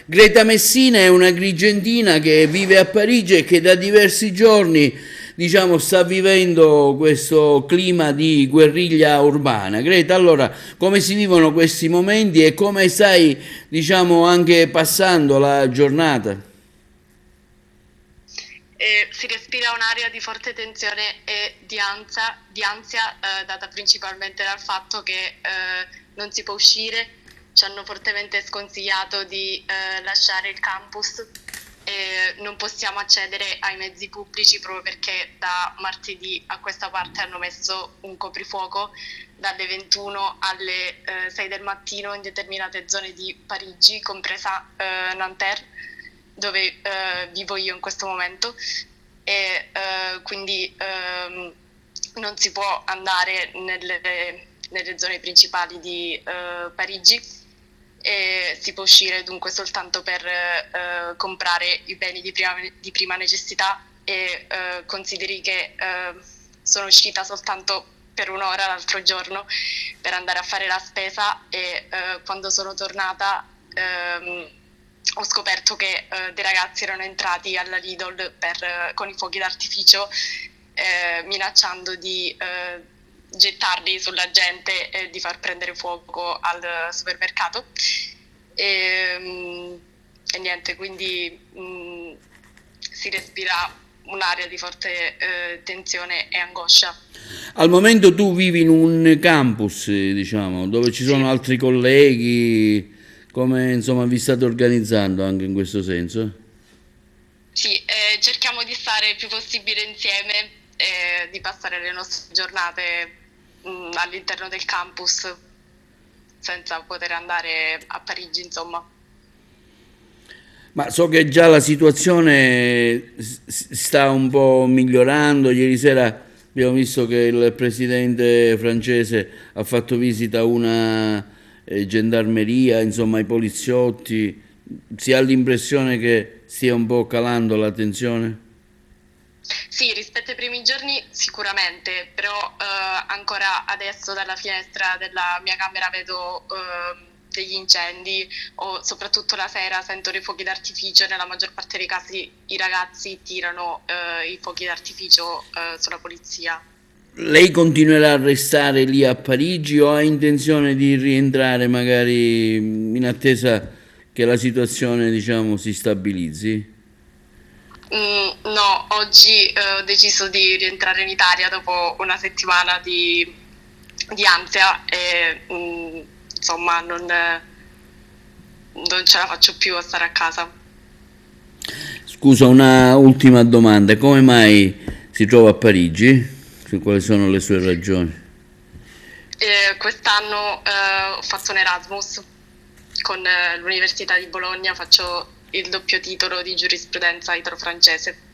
Greta Messina è una agrigentina che vive a Parigi e che da diversi giorni, diciamo, sta vivendo questo clima di guerriglia urbana. Greta, allora, come si vivono questi momenti e come stai, diciamo, anche passando la giornata? Si respira un'aria di forte tensione e di ansia data principalmente dal fatto che non si può uscire. Ci hanno fortemente sconsigliato di lasciare il campus e non possiamo accedere ai mezzi pubblici proprio perché da martedì a questa parte hanno messo un coprifuoco dalle 21 alle 6 del mattino in determinate zone di Parigi, compresa Nanterre, dove vivo io in questo momento, e quindi non si può andare nelle zone principali di Parigi e si può uscire dunque soltanto per comprare i beni di prima necessità e consideri che sono uscita soltanto per un'ora l'altro giorno per andare a fare la spesa e quando sono tornata ho scoperto che dei ragazzi erano entrati alla Lidl con i fuochi d'artificio minacciando di gettarli sulla gente e di far prendere fuoco al supermercato e niente, quindi si respira un'area di forte tensione e angoscia. Al momento tu vivi in un campus, diciamo, dove ci sono Sì. altri colleghi, come insomma vi state organizzando anche in questo senso? Sì, cerchiamo di stare il più possibile insieme e di passare le nostre giornate all'interno del campus senza poter andare a Parigi, insomma. Ma so che già la situazione sta un po' migliorando. Ieri sera abbiamo visto che il presidente francese ha fatto visita a una gendarmeria, insomma, ai poliziotti. Si ha l'impressione che stia un po' calando la tensione? Sì, rispetto ai primi giorni sicuramente, però ancora adesso dalla finestra della mia camera vedo degli incendi o soprattutto la sera sento dei fuochi d'artificio. Nella maggior parte dei casi i ragazzi tirano i fuochi d'artificio sulla polizia. Lei continuerà a restare lì a Parigi o ha intenzione di rientrare magari in attesa che la situazione, diciamo, si stabilizzi? No, oggi ho deciso di rientrare in Italia dopo una settimana di ansia e insomma non ce la faccio più a stare a casa. Scusa, una ultima domanda. Come mai si trova a Parigi? Quali sono le sue ragioni? Quest'anno ho fatto un Erasmus con l'Università di Bologna, faccio il doppio titolo di giurisprudenza italo-francese.